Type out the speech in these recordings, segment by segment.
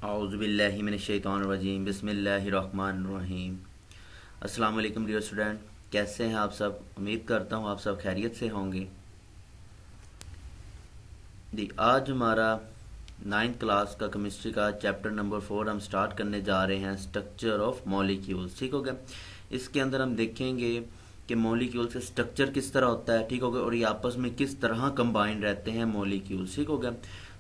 औज़ुबिल्लाहिमिनश्शैतानिर्रजीम बिस्मिल्लाहिर्रहमानिर्रहीम। अस्सलाम वालेकुम डियर स्टूडेंट, कैसे हैं आप सब। उम्मीद करता हूँ आप सब खैरियत से होंगे। जी, आज हमारा 9th क्लास का केमिस्ट्री का चैप्टर नंबर 4 हम स्टार्ट करने जा रहे हैं, स्ट्रक्चर ऑफ मॉलिक्यूल्स। ठीक हो गया। इसके अंदर हम देखेंगे कि मॉलिक्यूल्स का स्ट्रक्चर किस तरह होता है, ठीक हो गया, और ये आपस में किस तरह कंबाइन रहते हैं मॉलिक्यूल्स। ठीक हो गया।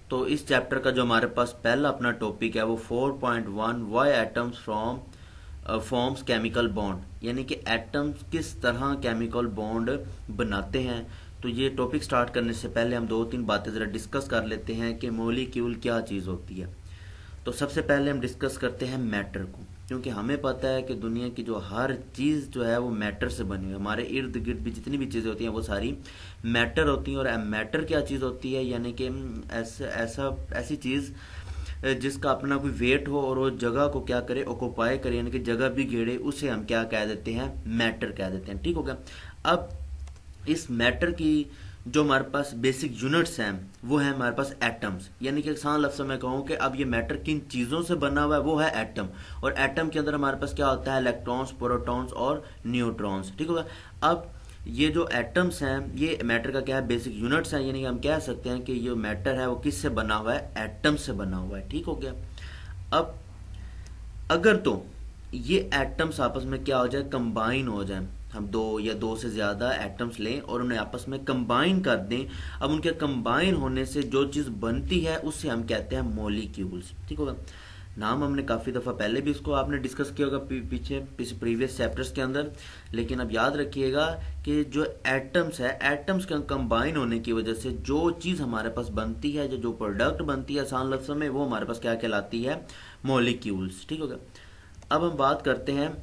तो इस चैप्टर का जो हमारे पास पहला अपना टॉपिक है वो 4.1 why atoms from forms chemical bond, यानी कि एटम्स किस तरह केमिकल बॉन्ड बनाते हैं। तो ये टॉपिक स्टार्ट करने से पहले हम दो तीन बातें ज़रा डिस्कस कर लेते हैं कि मॉलिक्यूल क्या चीज़ होती है। तो सबसे पहले हम डिस्कस करते हैं मैटर को, क्योंकि हमें पता है कि दुनिया की जो हर चीज़ जो है वो मैटर से बनी हुई है। हमारे इर्द गिर्द भी जितनी भी चीज़ें होती हैं वो सारी मैटर होती हैं। और मैटर क्या चीज़ होती है, यानी कि ऐसी चीज़ जिसका अपना कोई वेट हो और वो जगह को क्या करे, ऑक्यूपाई करे, यानी कि जगह भी घेरे, उसे हम क्या कह देते हैं, मैटर कह देते हैं। ठीक हो गया। अब इस मैटर की जो हमारे पास बेसिक यूनिट्स हैं वो है हमारे पास एटम्स, यानी कि आसान लफ्ज़ में कहूँ कि अब ये मैटर किन चीज़ों से बना हुआ है वो है एटम। और एटम के अंदर हमारे पास क्या होता है, इलेक्ट्रॉन्स, प्रोटॉन्स और न्यूट्रॉन्स। ठीक होगा। अब ये जो एटम्स हैं ये मैटर का क्या है, बेसिक यूनिट्स हैं, यानी कि हम कह सकते हैं कि ये मैटर है वो किससे बना हुआ है, एटम से बना हुआ है। ठीक हो गया। अब अगर तो ये एटम्स आपस में क्या हो जाए, कंबाइन हो जाए, हम दो या दो से ज़्यादा एटम्स लें और उन्हें आपस में कंबाइन कर दें। अब उनके कंबाइन होने से जो चीज़ बनती है उससे हम कहते हैं मॉलिक्यूल्स। ठीक होगा। नाम हमने काफ़ी दफ़ा पहले भी इसको आपने डिस्कस किया होगा पीछे प्रीवियस चैप्टर्स के अंदर। लेकिन अब याद रखिएगा कि जो एटम्स है, एटम्स के कंबाइन होने की वजह से जो चीज़ हमारे पास बनती है, जो प्रोडक्ट बनती है आसान लफ्ज़ों में, वो हमारे पास क्या कहलाती है, मॉलिक्यूल्स। ठीक होगा। अब हम बात करते हैं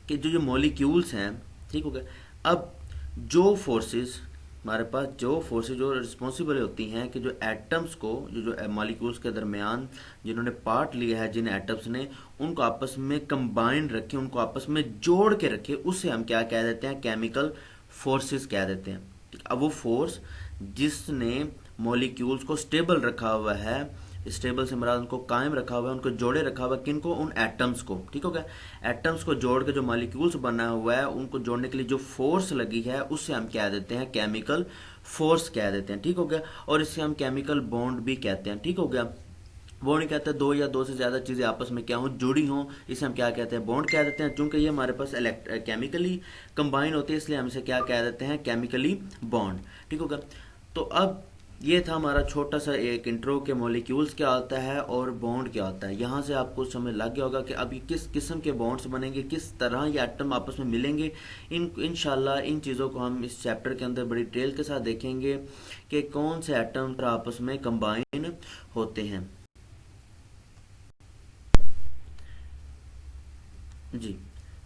कि जो मॉलिक्यूल्स हैं, ठीक हो गया। अब जो फोर्सेस हमारे पास, जो फोर्सेस जो रिस्पॉन्सिबल होती हैं कि जो एटम्स को, जो मॉलिक्यूल्स के दरमियान जिन्होंने पार्ट लिया है, जिन एटम्स ने, उनको आपस में कंबाइन रखे, उनको आपस में जोड़ के रखे, उसे हम क्या कह देते हैं, केमिकल फोर्सेस कह देते हैं। अब वो फोर्स जिसने मॉलिक्यूल्स को स्टेबल रखा हुआ है, स्टेबल से मराद उनको कायम रखा हुआ है, उनको जोड़े रखा हुआ है, किनको, उन एटम्स को। ठीक हो गया। एटम्स को जोड़ के जो मॉलिक्यूल्स बना हुआ है उनको जोड़ने के लिए जो फोर्स लगी है उससे हम कह देते हैं केमिकल फोर्स कह देते हैं। ठीक हो गया। और इससे हम केमिकल बॉन्ड भी कहते हैं। ठीक हो गया। बॉन्ड कहते हैं दो या दो से ज्यादा चीजें आपस में क्या हो, जुड़ी हों, इसे हम क्या कहते हैं, बॉन्ड कह देते हैं। चूंकि ये हमारे पास केमिकली कंबाइन होती है इसलिए हम इसे क्या कह देते हैं, केमिकली बॉन्ड। ठीक होगा। तो अब ये था हमारा छोटा सा एक इंट्रो के मॉलिक्यूल्स क्या होता है और बॉन्ड क्या होता है। यहाँ से आपको समझ लग गया होगा कि अब ये किस किस्म के बॉन्ड्स बनेंगे, किस तरह ये एटम आपस में मिलेंगे। इंशाल्लाह इन चीज़ों को हम इस चैप्टर के अंदर बड़ी डिटेल के साथ देखेंगे कि कौन से एटम आपस में कंबाइन होते हैं। जी,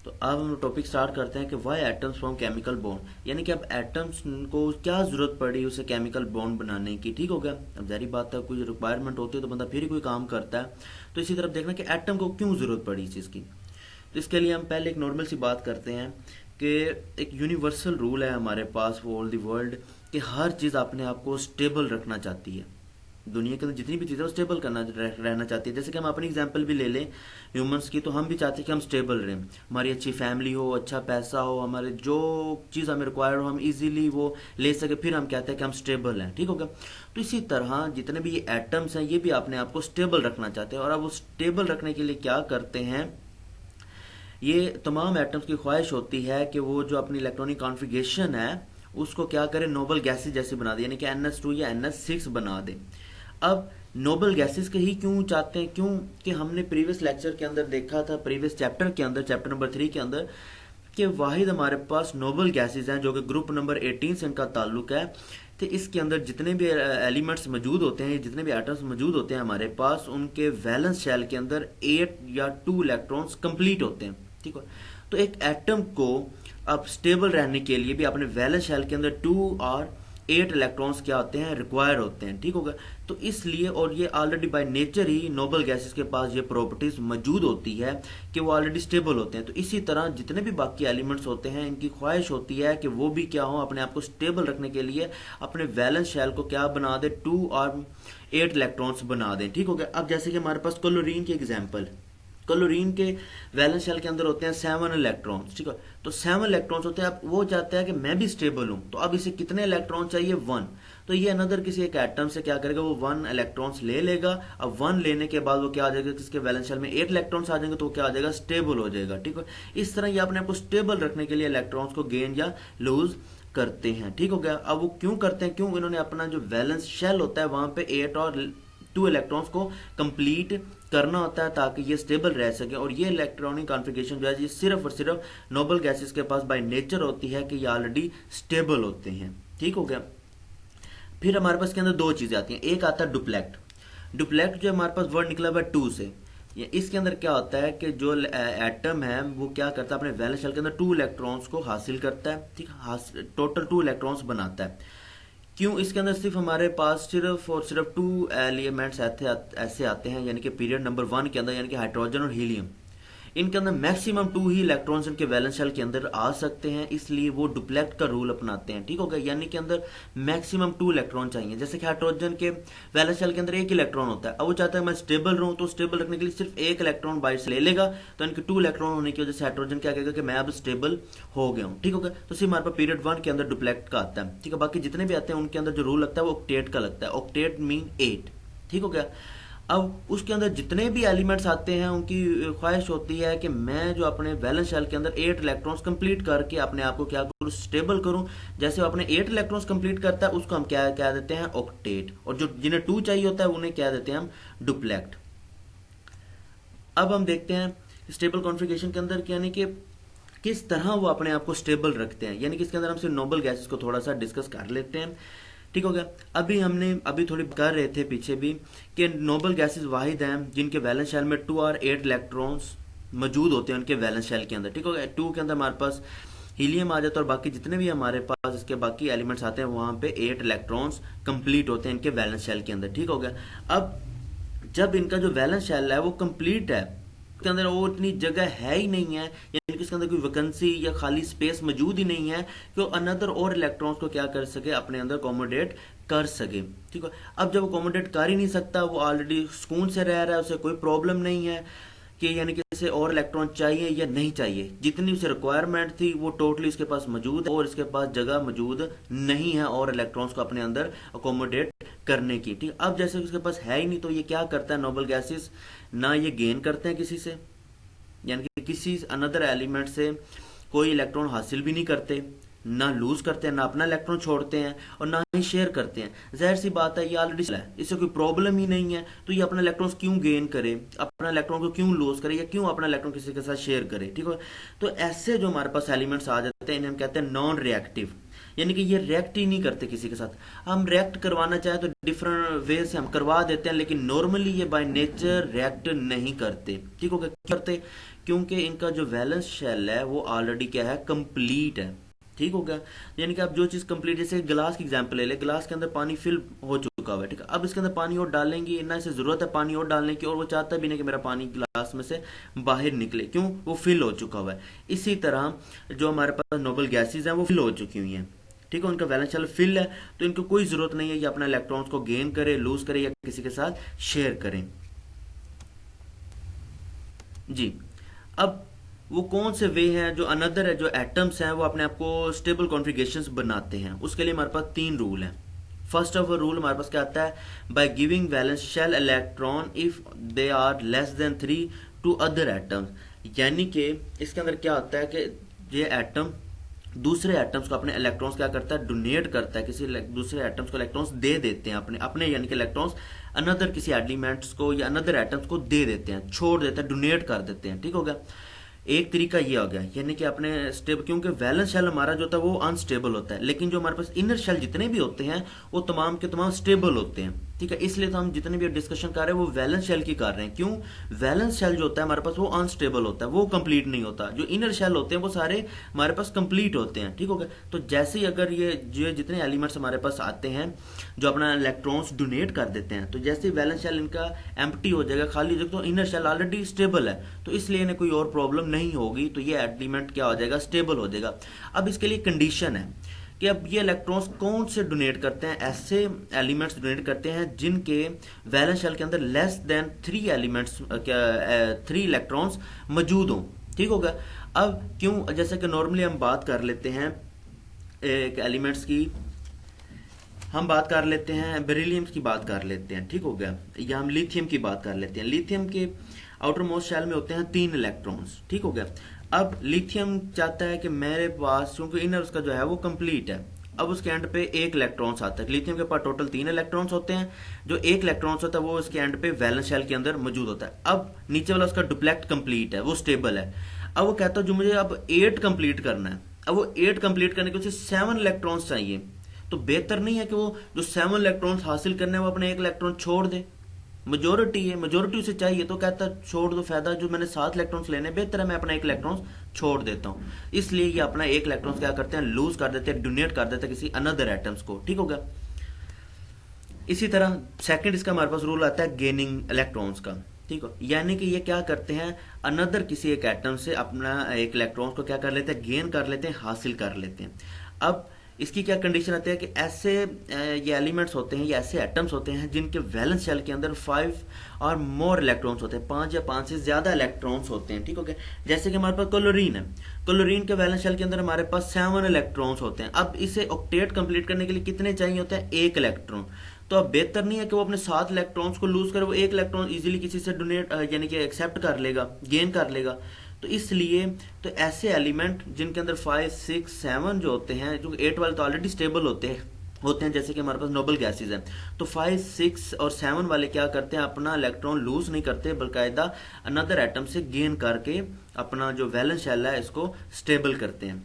तो अब हम टॉपिक स्टार्ट करते हैं कि why atoms form chemical bond, यानी कि अब एटम्स को क्या जरूरत पड़ी उसे केमिकल बॉन्ड बनाने की। ठीक हो गया। अब जारी बात है, कोई रिक्वायरमेंट होती है तो बंदा फिर ही कोई काम करता है। तो इसी तरफ देखना कि एटम को क्यों जरूरत पड़ी इस चीज़ की। तो इसके लिए हम पहले एक नॉर्मल सी बात करते हैं कि एक यूनिवर्सल रूल है हमारे पास ऑल द वर्ल्ड कि हर चीज़ अपने आप को स्टेबल रखना चाहती है। दुनिया के अंदर जितनी भी चीज़ें वो स्टेबल रहना चाहती है। जैसे कि हम अपनी एग्जांपल भी ले लें ह्यूमंस की, तो हम भी चाहते हैं कि हम स्टेबल रहें, हमारी अच्छी फैमिली हो, अच्छा पैसा हो, हमारे जो चीज़ हमें रिक्वायर्ड हो हम इजीली वो ले सके, फिर हम कहते हैं कि हम स्टेबल हैं। ठीक होगा। तो इसी तरह जितने भी ये एटम्स हैं ये भी अपने आप को स्टेबल रखना चाहते हैं। और अब वो स्टेबल रखने के लिए क्या करते हैं, ये तमाम एटम्स की ख्वाहिश होती है कि वो जो अपनी इलेक्ट्रॉनिक कॉन्फ़िगरेशन है उसको क्या करें, नोबल गैसेज जैसे बना दे, यानी कि NH2 या NH6 बना दे। अब नोबल गैसेस के ही क्यों चाहते हैं, क्यों कि हमने प्रीवियस लेक्चर के अंदर देखा था, प्रीवियस चैप्टर के अंदर, चैप्टर नंबर 3 के अंदर, कि वाहिद हमारे पास नोबल गैसेस हैं जो कि ग्रुप नंबर 18 से इनका ताल्लुक है। तो इसके अंदर जितने भी एलिमेंट्स मौजूद होते हैं, जितने भी एटम्स मौजूद होते हैं हमारे पास, उनके वैलेंस शेल के अंदर 8 या 2 इलेक्ट्रॉन्स कंप्लीट होते हैं। ठीक है। तो एक एटम को अब स्टेबल रहने के लिए भी अपने वैलेंस शेल के अंदर 2 और 8 इलेक्ट्रॉन्स क्या होते हैं, रिक्वायर होते हैं, ठीक होगा। तो इसलिए, और ये already by nature he noble gases के पास ये प्रॉपर्टीज मौजूद होती है कि वो ऑलरेडी स्टेबल होते हैं। तो इसी तरह जितने भी बाकी एलिमेंट्स होते हैं, इनकी ख्वाहिश होती है कि वो भी क्या हो, अपने आप को स्टेबल रखने के लिए अपने वैलेंस शेल को क्या बना दे, 2 और 8 इलेक्ट्रॉन्स बना दें, ठीक हो गया। अब जैसे कि हमारे पास क्लोरीन की एग्जांपल, क्लोरीन के वैलेंस शेल के अंदर होते हैं 7 इलेक्ट्रॉन्स, ठीक है। तो 7 इलेक्ट्रॉन्स होते हैं। अब वो चाहता है कि मैं भी स्टेबल हूं, तो अब इसे कितने इलेक्ट्रॉन चाहिए, 1। तो ये अनदर किसी एक एटम से क्या करेगा, वो 1 इलेक्ट्रॉन्स ले लेगा। अब 1 लेने के बाद वो क्या आ जाएगा, किसके वैलेंस शेल में 8 इलेक्ट्रॉन्स आ जाएंगे, तो वो क्या आ जाएगा, स्टेबल हो जाएगा, ठीक है। इस तरह ये अपने आप को स्टेबल रखने के लिए इलेक्ट्रॉन्स को गेन या लूज करते हैं, ठीक हो गया। अब वो क्यों करते हैं, क्यों, इन्होंने अपना जो वैलेंस शेल होता है वहां पे 8 और 2 इलेक्ट्रॉन्स को कंप्लीट करना होता है ताकि ये स्टेबल रह सके। और ये इलेक्ट्रॉनिक कॉन्फ़िगरेशन जो है ये सिर्फ और सिर्फ नोबल गैसेस के पास बाय नेचर होती है कि ये ऑलरेडी स्टेबल होते हैं, ठीक हो गया। फिर हमारे पास के अंदर 2 चीजें आती हैं। एक आता है डुप्लेक्ट। डुप्लेक्ट जो हमारे पास वर्ड निकला हुआ है 2 से, इसके अंदर क्या होता है कि जो एटम है वो क्या करता है, अपने वैलेंस शेल के अंदर 2 इलेक्ट्रॉन्स को हासिल करता है, ठीक, टोटल 2 इलेक्ट्रॉन्स बनाता है। क्यों, इसके अंदर सिर्फ हमारे पास सिर्फ और सिर्फ 2 एलिमेंट्स ऐसे आते हैं, यानी कि पीरियड नंबर 1 के अंदर, यानी कि हाइड्रोजन और हीलियम। इनके अंदर मैक्सिमम 2 ही इलेक्ट्रॉन्स इनके वैलेंस शेल के अंदर आ सकते हैं, इसलिए वो डुप्लेक्ट का रूल अपनाते हैं, ठीक हो गया। यानी कि अंदर मैक्सिमम 2 इलेक्ट्रॉन चाहिए। जैसे कि हाइड्रोजन के वैलेंस शेल के अंदर 1 इलेक्ट्रॉन होता है। अब वो चाहता है मैं स्टेबल रहूं, तो स्टेबल रखने के लिए सिर्फ 1 इलेक्ट्रॉन बाहर से ले लेगा, तो इनके 2 इलेक्ट्रॉन होने की वजह से हाइड्रोजन क्या कहेगा कि मैं अब स्टेबल हो गया हूं, ठीक हो गया। तो सिर्फ हमारे पास पीरियड 1 के अंदर डुप्लेक्ट का आता है, ठीक है। बाकी जितने भी आते हैं उनके अंदर जो रूल लगता है वो ऑक्टेट का लगता है। ऑक्टेट मीन 8, ठीक हो गया। अब उसके अंदर जितने भी एलिमेंट्स आते हैं उनकी ख्वाहिश होती है कि मैं जो अपने वैलेंस शेल के अंदर 8 इलेक्ट्रॉन्स कंप्लीट करके अपने आप को क्या करूं, स्टेबल करूं। जैसे वो अपने 8 इलेक्ट्रॉन्स कंप्लीट करता है उसको हम क्या क्या देते हैं, ऑक्टेट। और जो जिन्हें 2 चाहिए होता है उन्हें क्या देते हैं हम, डुप्लेक्ट। अब हम देखते हैं स्टेबल कॉन्फ़िगरेशन के अंदर यानी कि किस तरह वो अपने आप को स्टेबल रखते हैं, यानी कि इसके अंदर हम सिर्फ नोबल गैसेस को थोड़ा सा डिस्कस कर लेते हैं, ठीक हो गया। अभी थोड़ी कर रहे थे पीछे भी कि नोबल गैसेस वाहिद हैं जिनके वैलेंस शेल में 2 और 8 इलेक्ट्रॉन्स मौजूद होते हैं उनके वैलेंस शेल के अंदर, ठीक हो गया। 2 के अंदर हमारे पास हीलियम आ जाता है और बाकी जितने भी हमारे पास इसके बाकी एलिमेंट्स आते हैं वहां पे 8 इलेक्ट्रॉन्स कंप्लीट होते हैं इनके वैलेंस शेल के अंदर, ठीक हो गया। अब जब इनका जो वैलेंस शेल है वो कंप्लीट है, के अंदर वो इतनी जगह है ही नहीं है, यानी कि इसके अंदर कोई वैकेंसी या खाली स्पेस मौजूद ही नहीं है कि वो अनदर और इलेक्ट्रॉन्स को क्या कर सके, अपने अंदर अकोमोडेट कर सके, ठीक है। अब जब अकोमोडेट कर ही नहीं सकता, वो ऑलरेडी सुकून से रह रहा है, उसे कोई प्रॉब्लम नहीं है कि यानी कि इसे और इलेक्ट्रॉन चाहिए या नहीं चाहिए। जितनी उसे रिक्वायरमेंट थी वो टोटली इसके पास मौजूद है और इसके पास जगह मौजूद नहीं है और इलेक्ट्रॉन्स को अपने अंदर अकोमोडेट करने की, ठीक। अब जैसे उसके पास है ही नहीं तो ये क्या करता है, नोबल गैसेस ना ये गेन करते हैं किसी से, यानी कि किसी अनदर एलिमेंट से कोई इलेक्ट्रॉन हासिल भी नहीं करते, ना लूज करते हैं, ना अपना इलेक्ट्रॉन छोड़ते हैं और ना ही शेयर करते हैं। जाहिर सी बात है ये ऑलरेडी है, इससे कोई प्रॉब्लम ही नहीं है, तो ये अपना इलेक्ट्रॉन क्यों गेन करे, अपना इलेक्ट्रॉन को क्यों लूज करे या क्यों अपना इलेक्ट्रॉन किसी के साथ शेयर करे, ठीक है। तो ऐसे जो हमारे पास एलिमेंट्स आ जाते हैं इन्हें हम कहते हैं नॉन रिएक्टिव, यानी कि ये रिएक्ट ही नहीं करते किसी के साथ। हम रिएक्ट करवाना चाहे तो डिफरेंट वे से हम करवा देते हैं, लेकिन नॉर्मली ये बाय नेचर रिएक्ट नहीं करते, ठीक हो गया। करते क्योंकि इनका जो वैलेंस शेल है वो ऑलरेडी क्या है, कंप्लीट है, ठीक हो गया। यानी कि आप जो चीज कंप्लीट, जैसे ग्लास की एग्जांपल ले ले, ग्लास के अंदर पानी फिल हो चुका हुआ है, ठीक है। अब इसके अंदर पानी और डालेंगे ना, इसे जरूरत है पानी और डालने की और वो चाहता भी नहीं कि मेरा पानी ग्लास में से बाहर निकले, क्यों, वो फिल हो चुका हुआ है। इसी तरह जो हमारे पास नोबल गैसेज हैं वो फिल हो चुकी हुई हैं, ठीक है। उनका वैलेंस शेल फिल है तो इनको कोई जरूरत नहीं है कि अपना इलेक्ट्रॉन्स को गेन करे, लूज करे या किसी के साथ शेयर करें जी। अब वो कौन से वे हैं जो अनदर है, जो एटम्स हैं वो अपने आप को स्टेबल कॉन्फ़िगरेशंस बनाते हैं, उसके लिए हमारे पास 3 रूल हैं। फर्स्ट ऑफ रूल हमारे पास क्या आता है, by giving valence shell electron if they are less than 3 to other atoms. यानी कि इसके अंदर क्या होता है कि ये एटम दूसरे एटम्स को अपने इलेक्ट्रॉन्स क्या करता है, डोनेट करता है, किसी दूसरे एटम्स को इलेक्ट्रॉन्स दे देते हैं अपने अपने यानी कि इलेक्ट्रॉन्स अनदर किसी एलिमेंट्स को या अनदर एटम्स को दे देते हैं, छोड़ देते हैं, डोनेट कर देते हैं, ठीक हो गया। एक तरीका ये हो गया, यानी कि अपने स्टेबल, क्योंकि वैलेंस शेल हमारा जो होता है वो अनस्टेबल होता है, लेकिन जो हमारे पास इनर शेल जितने भी होते हैं वो तमाम के तमाम स्टेबल होते हैं, ठीक है। इसलिए तो हम जितने भी डिस्कशन कर रहे हैं वो वैलेंस शेल की कर रहे हैं। क्यों? वैलेंस शेल जो होता है हमारे पास वो अनस्टेबल होता है, वो कंप्लीट नहीं होता। जो इनर शेल होते हैं वो सारे हमारे पास कंप्लीट होते हैं, ठीक हो गया। तो जैसे ही अगर ये जो जितने एलिमेंट्स हमारे पास आते हैं जो अपना इलेक्ट्रॉन्स डोनेट कर देते हैं, तो जैसे ही वैलेंस शेल इनका एम्प्टी हो जाएगा, खाली हो जाएगा, तो इनर शेल ऑलरेडी स्टेबल है, तो इसलिए इन्हें कोई और प्रॉब्लम नहीं होगी, तो ये एलिमेंट क्या हो जाएगा, स्टेबल हो जाएगा। अब इसके लिए कंडीशन है कि अब ये इलेक्ट्रॉन्स कौन से डोनेट करते हैं, ऐसे एलिमेंट्स डोनेट करते हैं जिनके वैलेंस शेल के अंदर लेस देन 3 एलिमेंट्स क्या 3 इलेक्ट्रॉन्स मौजूद हों, ठीक होगा। अब क्यों, जैसे कि नॉर्मली हम बात कर लेते हैं एक एलिमेंट्स की, हम बात कर लेते हैं बेरिलियम की बात कर लेते हैं, ठीक हो गया, या हम लिथियम की बात कर लेते हैं। लिथियम के आउटर मोस्ट शेल में होते हैं 3 इलेक्ट्रॉन्स, ठीक हो गया। अब लिथियम चाहता है कि मेरे पास, क्योंकि इनर उसका जो है वो कंप्लीट है, अब उसके एंड पे 1 इलेक्ट्रॉन्स आता है। लिथियम के पास टोटल 3 इलेक्ट्रॉन्स होते हैं, जो 1 इलेक्ट्रॉन्स होता है वो उसके एंड पे वैलेंस शेल के अंदर मौजूद होता है। अब नीचे वाला उसका डुप्लेक्ट कंप्लीट है, वो स्टेबल है। अब वो कहता है जो मुझे अब 8 कंप्लीट करना है, अब वो 8 कंप्लीट करने के उसे 7 इलेक्ट्रॉन्स चाहिए, तो बेहतर नहीं है कि वो जो 7 इलेक्ट्रॉन्स हासिल करने वो अपने 1 इलेक्ट्रॉन छोड़ दे। मेजोरिटी है, मेजोरिटी उसे चाहिए, तो कहता छोड़ दो, फायदा जो मैंने 7 इलेक्ट्रॉन्स लेने, बेहतर है मैं अपना 1 इलेक्ट्रॉन्स छोड़ देता हूँ। इसलिए ये अपना 1 इलेक्ट्रॉन्स क्या करते हैं, लूज कर देते हैं, डोनेट कर देते हैं किसी अनदर एटम्स को, ठीक होगा। इसी तरह सेकंड इसका हमारे पास रूल आता है गेनिंग इलेक्ट्रॉन्स का, ठीक हो, यानी कि ये क्या करते हैं, अनदर किसी एक एटम से अपना 1 इलेक्ट्रॉन्स को क्या कर लेते हैं, गेन कर लेते हैं, हासिल कर लेते हैं। अब इसकी क्या कंडीशन आती है कि ऐसे ये एलिमेंट्स होते हैं, ये ऐसे एटम्स होते हैं जिनके वैलेंस शेल के अंदर 5 और मोर इलेक्ट्रॉन्स होते हैं, 5 या 5 से ज्यादा इलेक्ट्रॉन्स होते हैं, ठीक हो गया। जैसे कि हमारे पास क्लोरीन है, क्लोरीन के वैलेंस शेल के अंदर हमारे पास 7 इलेक्ट्रॉन्स होते हैं। अब इसे ऑक्टेट कंप्लीट करने के लिए कितने चाहिए होते हैं, 1 इलेक्ट्रॉन। तो अब बेहतर नहीं है कि वो अपने 7 इलेक्ट्रॉन्स को लूज करे, वो 1 इलेक्ट्रॉन इजीली किसी से डोनेट यानी कि एक्सेप्ट कर लेगा, गेन कर लेगा। तो इसलिए तो ऐसे एलिमेंट जिनके अंदर 5, 6, 7 जो होते हैं, जो 8 वाले तो ऑलरेडी स्टेबल होते हैं, जैसे कि हमारे पास नोबल गैसेज हैं, तो 5, 6 और 7 वाले क्या करते हैं, अपना इलेक्ट्रॉन लूज नहीं करते, बल्कायदा अनदर एटम से गेन करके अपना जो वैलेंस शेल है इसको स्टेबल करते हैं।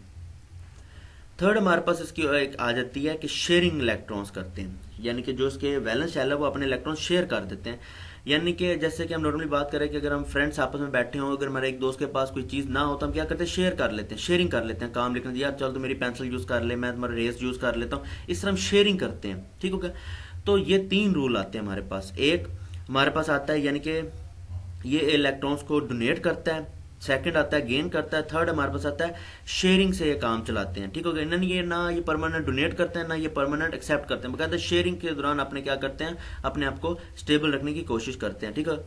थर्ड हमारे पास इसकी एक आ जाती है कि शेयरिंग इलेक्ट्रॉन्स करते हैं, यानी कि जो इसके वैलेंस शेल है वो अपने इलेक्ट्रॉन शेयर कर देते हैं। यानी कि जैसे कि हम नॉर्मली बात करें कि अगर हम फ्रेंड्स आपस में बैठे हों, अगर हमारे एक दोस्त के पास कोई चीज़ ना हो तो हम क्या करते हैं, शेयर कर लेते हैं, शेयरिंग कर लेते हैं। काम लिखने यार चल तो मेरी पेंसिल यूज़ कर ले, मैं तुम्हारा रेस यूज़ कर लेता हूँ, इस तरह हम शेयरिंग करते हैं, ठीक हो गया। तो ये 3 रूल आते हैं हमारे पास। एक हमारे पास आता है यानी कि ये इलेक्ट्रॉन्स को डोनेट करता है, सेकंड आता है गेन करता है, थर्ड हमारे पास आता है शेयरिंग से ये काम चलाते हैं, ठीक हो गया। ये परमानेंट डोनेट करते हैं, ना ये परमानेंट एक्सेप्ट करते हैं, बकायदा शेयरिंग के दौरान अपने क्या करते हैं, अपने आप को स्टेबल रखने की कोशिश करते हैं, ठीक है।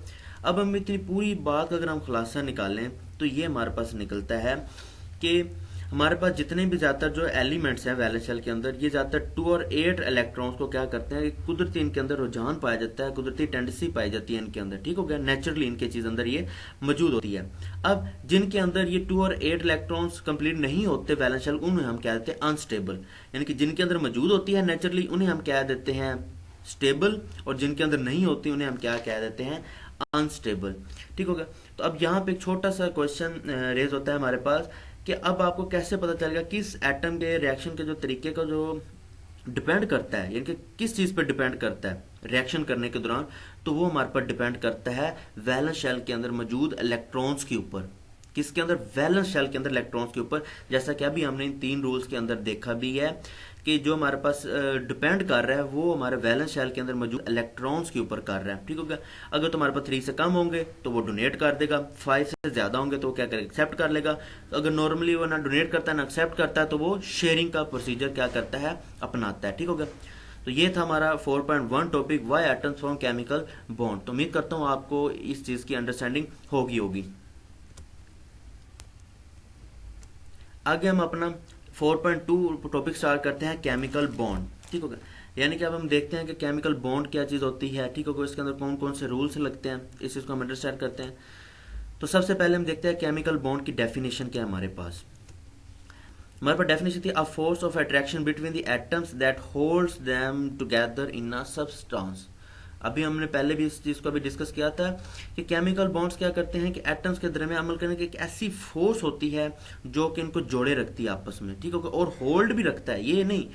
अब हम इतनी पूरी बात का अगर हम खुलासा निकालें तो ये हमारे पास निकलता है कि हमारे पास जितने भी ज्यादातर जो एलिमेंट्स हैं वैलेंस शेल के अंदर, ये ज्यादातर 2 और 8 इलेक्ट्रॉन्स को क्या करते हैं, कुदरती इनके अंदर रुझान पाया जाता है, कुदरती टेंडेंसी पाई जाती है इनके अंदर, ठीक हो गया, नेचुरली इनके चीज अंदर ये मौजूद होती है। अब जिनके अंदर ये 2 और 8 इलेक्ट्रॉन्स कंप्लीट नहीं होते वैलेंस शेल, उन्हें हम कह देते हैं अनस्टेबल, यानी कि जिनके अंदर मौजूद होती है नेचुरली उन्हें हम कह देते हैं स्टेबल, और जिनके अंदर नहीं होती उन्हें हम क्या कह देते हैं, अनस्टेबल, ठीक हो गया। तो अब यहाँ पे एक छोटा सा क्वेश्चन रेज होता है हमारे पास कि अब आपको कैसे पता चलेगा किस एटम के रिएक्शन के जो तरीके का जो डिपेंड करता है, यानी कि किस चीज पर डिपेंड करता है रिएक्शन करने के दौरान, तो वो हमारे पर डिपेंड करता है वैलेंस शेल के अंदर मौजूद इलेक्ट्रॉन्स के ऊपर। किसके अंदर, वैलेंस शेल के अंदर इलेक्ट्रॉन्स के ऊपर। जैसा कि अभी हमने इन 3 रूल्स के अंदर देखा भी है कि जो हमारे पास डिपेंड कर रहा है वो हमारे वैलेंस शेल के अंदर मौजूद इलेक्ट्रॉन्स के ऊपर कर रहा है, ठीक होगा। अगर तुम्हारे पास 3 से कम होंगे तो वो डोनेट कर देगा, 5 से ज्यादा होंगे तो वो क्या करेगा, एक्सेप्ट कर लेगा। अगर नॉर्मली वो ना डोनेट करता है ना एक्सेप्ट करता है तो वो शेयरिंग का प्रोसीजर क्या करता है, अपनाता है, ठीक होगा। तो ये था हमारा 4.1 topic, why atoms form chemical bond. तो उम्मीद करता हूँ आपको इस चीज की अंडरस्टैंडिंग होगी। आगे हम अपना 4.2 टॉपिक स्टार्ट करते हैं, केमिकल बॉन्ड, ठीक होगा। यानी कि अब हम देखते हैं कि केमिकल बॉन्ड क्या चीज होती है, ठीक होगा, इसके अंदर कौन कौन से रूल्स लगते हैं, इस चीज को हम अंडरस्टैंड करते हैं। तो सबसे पहले हम देखते हैं केमिकल बॉन्ड की डेफिनेशन क्या है हमारे पास डेफिनेशन थी a force of attraction between the atoms that holds them together in a substance. अभी हमने पहले भी इस चीज को अभी डिस्कस किया था कि केमिकल बॉन्ड्स क्या करते हैं कि एटम्स के दरमियान अमल करने की एक ऐसी फोर्स होती है जो कि इनको जोड़े रखती है आपस में, ठीक है, और होल्ड भी रखता है। ये नहीं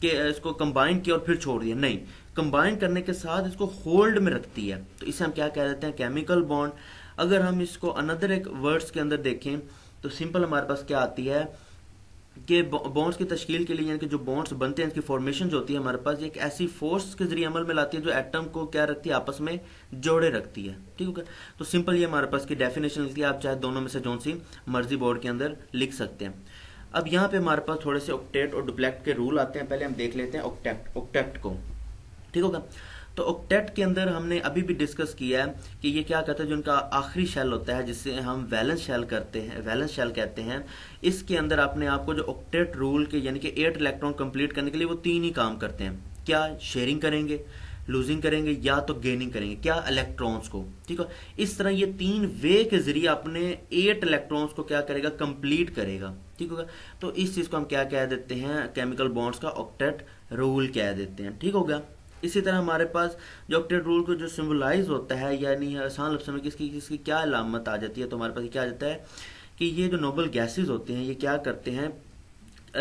कि इसको कंबाइन किया और फिर छोड़ दिया, नहीं, कंबाइन करने के साथ इसको होल्ड में रखती है। तो इसे हम क्या कह देते हैं, केमिकल बॉन्ड। अगर हम इसको अनदर एक वर्ड्स के अंदर देखें तो सिंपल हमारे पास क्या आती है कि बॉन्ड्स की तश्कील के लिए, यानी कि जो बॉन्ड्स बनते हैं, इनकी फॉर्मेशन जो होती है हमारे पास, एक ऐसी फोर्स के जरिए अमल में लाती है जो एटम को क्या रखती है, आपस में जोड़े रखती है, ठीक है। तो सिंपल ये हमारे पास की डेफिनेशन लिखती है, आप चाहे दोनों में से जो सी मर्जी बोर्ड के अंदर लिख सकते हैं। अब यहाँ पे हमारे पास थोड़े से ऑक्टेट और डुप्लेक्ट के रूल आते हैं। पहले हम देख लेते हैं ऑक्टेट को, ठीक होगा। तो ऑक्टेट के अंदर हमने अभी भी डिस्कस किया है कि ये क्या कहता है, जो उनका आखिरी शेल होता है जिससे हम वैलेंस शेल करते हैं, वैलेंस शेल कहते हैं, इसके अंदर अपने आप को जो ऑक्टेट रूल के यानी कि 8 इलेक्ट्रॉन कंप्लीट करने के लिए वो 3 ही काम करते हैं। क्या? शेयरिंग करेंगे, लूजिंग करेंगे, या तो गेनिंग करेंगे, क्या? इलेक्ट्रॉन्स को, ठीक है। इस तरह ये 3 वे के जरिए अपने 8 इलेक्ट्रॉन्स को क्या करेगा, कंप्लीट करेगा, ठीक होगा। तो इस चीज को हम क्या कह देते हैं, केमिकल बॉन्ड्स का ऑक्टेट रूल कह देते हैं, ठीक हो गया। इसी तरह हमारे पास जो ऑक्टेट रूल को जो सिंबलाइज होता है, यानी आसान लफ्ज़ों में किसकी क्या अलामत आ जाती है, तो हमारे पास क्या आ जाता है कि ये जो नोबल गैसेज होते हैं ये क्या करते हैं,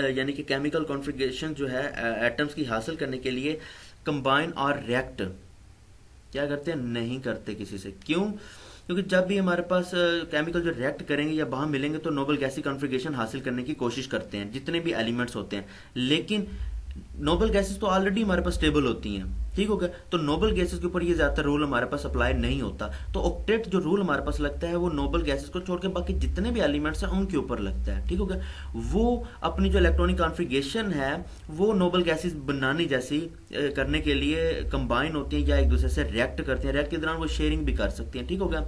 यानी कि केमिकल कॉन्फ़िगरेशन जो है एटम्स की हासिल करने के लिए कंबाइन और रिएक्ट क्या करते हैं, नहीं करते किसी से। क्यों? क्योंकि जब भी हमारे पास केमिकल जो रिएक्ट करेंगे या बाहर मिलेंगे तो नोबल गैसी कॉन्फ़िगरेशन हासिल करने की कोशिश करते हैं जितने भी एलिमेंट्स होते हैं, लेकिन नोबल गैसेस तो ऑलरेडी हमारे पास स्टेबल होती हैं, ठीक हो गया। तो नोबल गैसेस के ऊपर ये ज्यादातर रूल हमारे पास अप्लाई नहीं होता। तो ऑक्टेट जो रूल हमारे पास लगता है वो नोबल गैसेस को छोड़ के बाकी जितने भी एलिमेंट्स हैं उनके ऊपर लगता है, ठीक हो गया। वो अपनी जो इलेक्ट्रॉनिक कॉन्फ़िगरेशन है वो नोबल गैसेस बनाने जैसी करने के लिए कंबाइन होती हैं या एक दूसरे से रिएक्ट करती हैं। रिएक्ट के दौरान वो शेयरिंग भी कर सकती हैं, ठीक हो गया।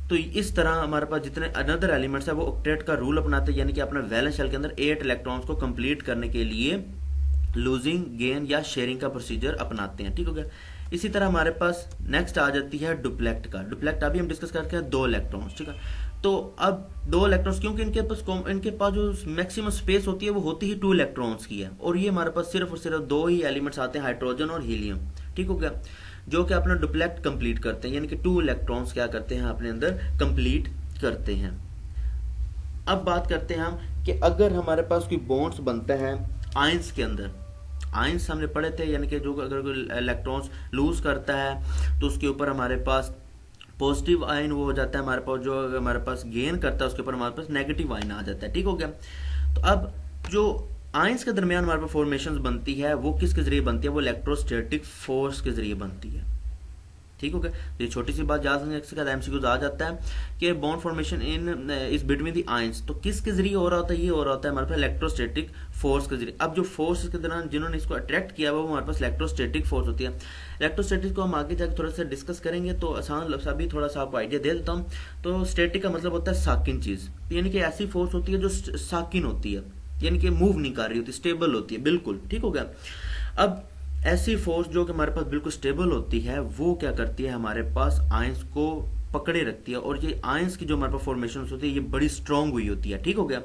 तो इस तरह हमारे पास जितने अनदर एलिमेंट्स है वो ऑक्टेट का रूल अपनाते हैं, यानी कि अपने वैलेंस शेल के अंदर 8 इलेक्ट्रॉन्स को कंप्लीट करने के लिए लूजिंग, गेन या शेयरिंग का प्रोसीजर अपनाते हैं, ठीक हो गया। इसी तरह हमारे पास नेक्स्ट आ जाती है डुप्लेक्ट का। डुप्लेक्ट अभी हम डिस्कस करते हैं 2 इलेक्ट्रॉन्स, ठीक है। तो अब 2 इलेक्ट्रॉन्स, क्योंकि इनके पास जो मैक्सिमम स्पेस होती है वो होती ही 2 इलेक्ट्रॉन्स की है, और ये हमारे पास सिर्फ और सिर्फ 2 ही एलिमेंट्स आते हैं, हाइड्रोजन और हीलियम, ठीक हो गया, जो कि अपना डुप्लेक्ट कंप्लीट करते हैं, यानी कि 2 इलेक्ट्रॉन्स क्या करते हैं, अपने अंदर कंप्लीट करते हैं। अब बात करते हैं हम कि अगर हमारे पास कोई बॉन्ड्स बनता है आयंस के अंदर, आयंस हमने पढ़े थे, यानी कि जो अगर कोई इलेक्ट्रॉन्स लूज करता है तो उसके ऊपर हमारे पास पॉजिटिव आयन वो हो जाता है हमारे पास, जो हमारे पास गेन करता है उसके ऊपर हमारे पास नेगेटिव आयन आ जाता है, ठीक हो गया। तो अब जो आयंस के दरमियान हमारे पास फॉर्मेशन बनती है वो किसके जरिए बनती है, वो इलेक्ट्रोस्टैटिक फोर्स के जरिए बनती है, ठीक हो गया। तो ये छोटी सी बात याद रखने के बाद एमसीक्यूज आ जाता है कि bond formation in is between the ions, तो किसके जरिए हो रहा होता है, ये हो रहा होता है हमारे पास इलेक्ट्रोस्टैटिक फोर्स के जरिए। अब जो फोर्स के दौरान जिन्होंने इसको अट्रैक्ट किया वो हमारे पास इलेक्ट्रोस्टैटिक फोर्स होती है। इलेक्ट्रोस्टैटिक को हम आगे जाकर थोड़ा सा डिस्कस करेंगे, तो आसान लफ्ज़ अभी थोड़ा सा आपको आइडिया दे देता हूँ। तो स्टैटिक का मतलब होता है साकिन चीज, यानी कि ऐसी फोर्स होती है जो साकिन होती है, यानी कि मूव नहीं कर रही होती, स्टेबल होती है बिल्कुल, ठीक हो गया। अब ऐसी फोर्स जो कि हमारे पास बिल्कुल स्टेबल होती है वो क्या करती है, हमारे पास आयंस को पकड़े रखती है, और ये आयंस की जो हमारे पास फॉर्मेशन होती है ये बड़ी स्ट्रांग हुई होती है, ठीक हो गया।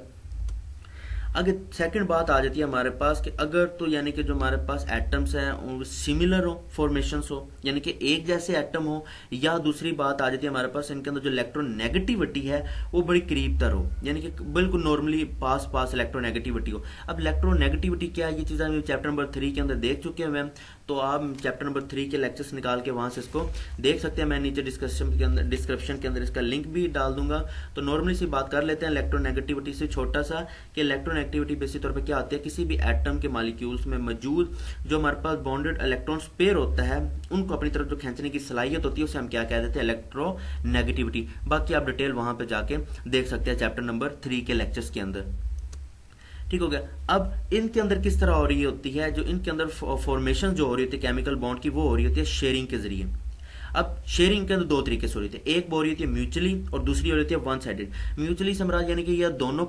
अगर सेकंड बात आ जाती है हमारे पास कि अगर तो यानी कि जो हमारे पास एटम्स हैं सिमिलर हो, फॉर्मेशंस हो, यानी कि एक जैसे एटम हो, या दूसरी बात आ जाती है हमारे पास इनके अंदर जो इलेक्ट्रोनेगेटिविटी है वो बड़ी करीब तर हो, यानी कि बिल्कुल नॉर्मली पास पास इलेक्ट्रोनेगेटिविटी हो। अब इलेक्ट्रोनेगेटिविटी क्या है, ये चीज़ हम चैप्टर नंबर 3 के अंदर देख चुके हैं, तो आप चैप्टर नंबर 3 के लेक्चर्स निकाल के वहां से इसको देख सकते हैं। मैं नीचे डिस्क्रिप्शन के अंदर इसका लिंक भी डाल दूंगा। तो नॉर्मली सी बात कर लेते हैं इलेक्ट्रोनेगेटिविटी से, छोटा सा कि इलेक्ट्रोनेगेटिविटी बेसिक तौर पे क्या होती है, किसी भी एटम के मॉलिक्यूल्स में मौजूद जो हमारे पास बॉन्डेड इलेक्ट्रॉन्स पेयर होता है उनको अपनी तरफ जो खींचने की सलाहियत होती है उसे हम क्या कह देते हैं, इलेक्ट्रोनेगेटिविटी। बाकी आप डिटेल वहां पे जाके देख सकते हैं चैप्टर नंबर 3 के लेक्चर्स के अंदर, ठीक हो गया। अब इनके अंदर किस तरह हो रही होती है, जो इनके अंदर फॉर्मेशन जो हो रही होती है केमिकल बॉन्ड की वो हो रही होती है शेयरिंग के जरिए। अब शेयरिंग के अंदर 2 तरीके से हो रही है, एक हो रही है म्यूचुअली और दूसरी हो रही है वन साइडेड। म्यूचुअली समराज यानी कि यह दोनों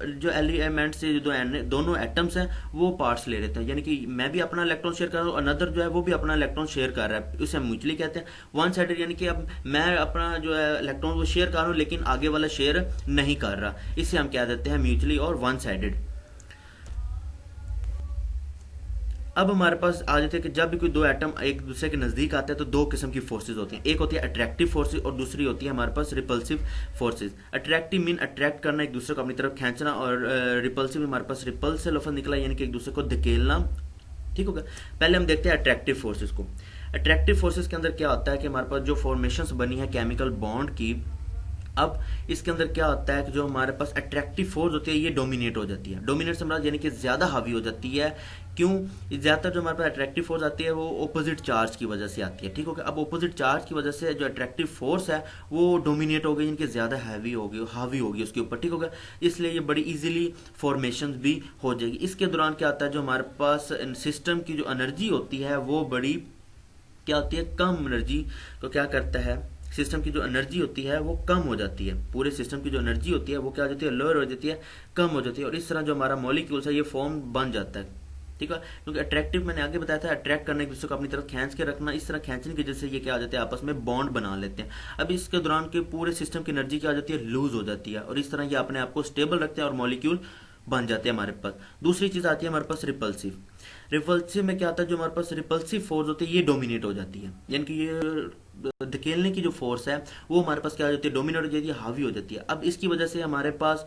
जो एलिमेंट्स से जो दोनों एटम्स हैं वो पार्ट्स ले लेते हैं, यानी कि मैं भी अपना इलेक्ट्रॉन शेयर कर रहा हूँ, अनदर जो है वो भी अपना इलेक्ट्रॉन शेयर कर रहा है, उसे हम म्यूचुअली कहते हैं। वन साइडेड यानी कि अब मैं अपना जो है इलेक्ट्रॉन वो शेयर कर रहा हूँ लेकिन आगे वाला शेयर नहीं कर रहा, इसे हम कह देते हैं म्यूचुअली और वन साइडेड। अब हमारे पास आ जाते हैं कि जब भी कोई दो एटम एक दूसरे के नजदीक आते हैं तो दो किस्म की फोर्सेज होती हैं, एक होती है अट्रैक्टिव फोर्सेज और दूसरी होती है हमारे पास repulsive forces. Attractive mean attract करना, एक दूसरे को अपनी तरफ खींचना, और रिपल्सिव हमारे पास रिपल से लफ्ज निकला यानी कि एक दूसरे को धकेलना। ठीक होगा। पहले हम देखते हैं अट्रैक्टिव फोर्सेज को। अट्रैक्टिव फोर्सेज के अंदर क्या होता है कि हमारे पास जो फॉर्मेशंस बनी है केमिकल बॉन्ड की, अब इसके अंदर क्या होता है कि जो हमारे पास अट्रैक्टिव फोर्स होती है ये डोमिनेट हो जाती है। डोमिनेट से यानी कि ज्यादा हावी हो जाती है। क्यों? ज्यादातर जो हमारे पास अट्रैक्टिव फोर्स आती है वो ऑपोजिट चार्ज की वजह से आती है। ठीक हो गया। अब ऑपोजिट चार्ज की वजह से जो अट्रैक्टिव फोर्स है वो डोमिनेट हो गई, यानी कि ज्यादा हैवी होगी, हावी होगी उसके ऊपर। ठीक हो गया। इसलिए ये बड़ी इजीली फॉर्मेशन भी हो जाएगी। इसके दौरान क्या आता है, जो हमारे पास सिस्टम की जो एनर्जी होती है वो बड़ी क्या होती है, कम एनर्जी को क्या करता है, सिस्टम की जो एनर्जी होती है वो कम हो जाती है। पूरे सिस्टम की जो एनर्जी होती है वो क्या हो जाती है, लोअर हो जाती है, कम हो जाती है। और इस तरह जो हमारा मॉलिक्यूल्स है ये फॉर्म बन जाता है। ठीक है। क्योंकि अट्रैक्टिव मैंने आगे बताया था, अट्रैक्ट करने एक दूसरे को अपनी तरफ खींच के रखना, इस तरह खींचने की वजह से ये क्या आ जाते हैं, आपस में बॉन्ड बना लेते हैं। अब इसके दौरान के पूरे सिस्टम की एनर्जी क्या आ जाती है, लूज हो जाती है, और इस तरह ये अपने आप को स्टेबल रखते हैं और मॉलिक्यूल बन जाते हैं हमारे पास। दूसरी चीज आती है हमारे पास रिपल्सिव। रिपल्सिव में क्या आता है, जो हमारे पास रिपल्सिव फोर्स होती है ये डोमिनेट हो जाती है, यानी कि ये धकेलने की जो फोर्स है वो हमारे पास क्या हो जाती है, डोमिनेट हो जाती है, हावी हो जाती है। अब इसकी वजह से हमारे पास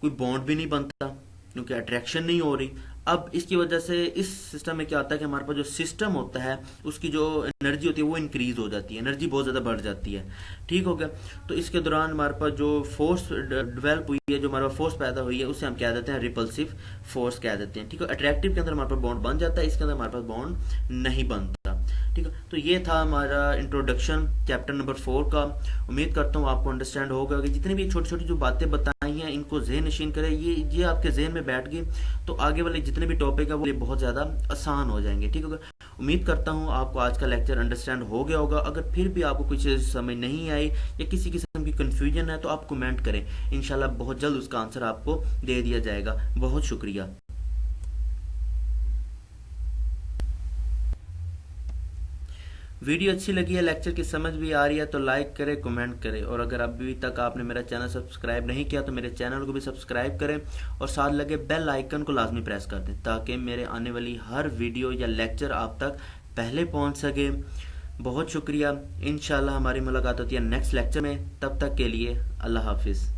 कोई बॉन्ड भी नहीं बनता क्योंकि अट्रैक्शन नहीं हो रही। अब इसकी वजह से इस सिस्टम में क्या होता है कि हमारे पास जो सिस्टम होता है उसकी जो एनर्जी होती है वो इंक्रीज हो जाती है, एनर्जी बहुत ज्यादा बढ़ जाती है। ठीक हो गया। तो इसके दौरान हमारे पास जो फोर्स डेवलप हुई है, जो हमारे पास फोर्स पैदा हुई है, उसे हम क्या देते हैं, रिपल्सिव फोर्स कह देते हैं। ठीक है। अट्रैक्टिव के अंदर हमारे पास बॉन्ड बन जाता है, इसके अंदर हमारे पास बॉन्ड नहीं बनता। ठीक है। तो ये था हमारा इंट्रोडक्शन चैप्टर नंबर 4 का। उम्मीद करता हूँ आपको अंडरस्टैंड होगा कि जितनी भी छोटी छोटी जो बातें बताई हैं इनको ज़हन नशीन करें, ये आपके जहन में बैठ गई तो आगे वाले जितने भी टॉपिक है वो बहुत ज़्यादा आसान हो जाएंगे। ठीक होगा। उम्मीद करता हूँ आपको आज का लेक्चर अंडरस्टैंड हो गया होगा। अगर फिर भी आपको कुछ समझ नहीं आई या किसी किस्म की कंफ्यूजन है तो आप कमेंट करें, इंशाल्लाह बहुत जल्द उसका आंसर आपको दे दिया जाएगा। बहुत शुक्रिया। वीडियो अच्छी लगी है, लेक्चर की समझ भी आ रही है तो लाइक करें, कमेंट करें, और अगर अभी तक आपने मेरा चैनल सब्सक्राइब नहीं किया तो मेरे चैनल को भी सब्सक्राइब करें और साथ लगे बेल आइकन को लाजमी प्रेस कर दें ताकि मेरे आने वाली हर वीडियो या लेक्चर आप तक पहले पहुंच सके। बहुत शुक्रिया। इंशाल्लाह हमारी मुलाकात होती है नेक्स्ट लेक्चर में। तब तक के लिए अल्लाह हाफिज़।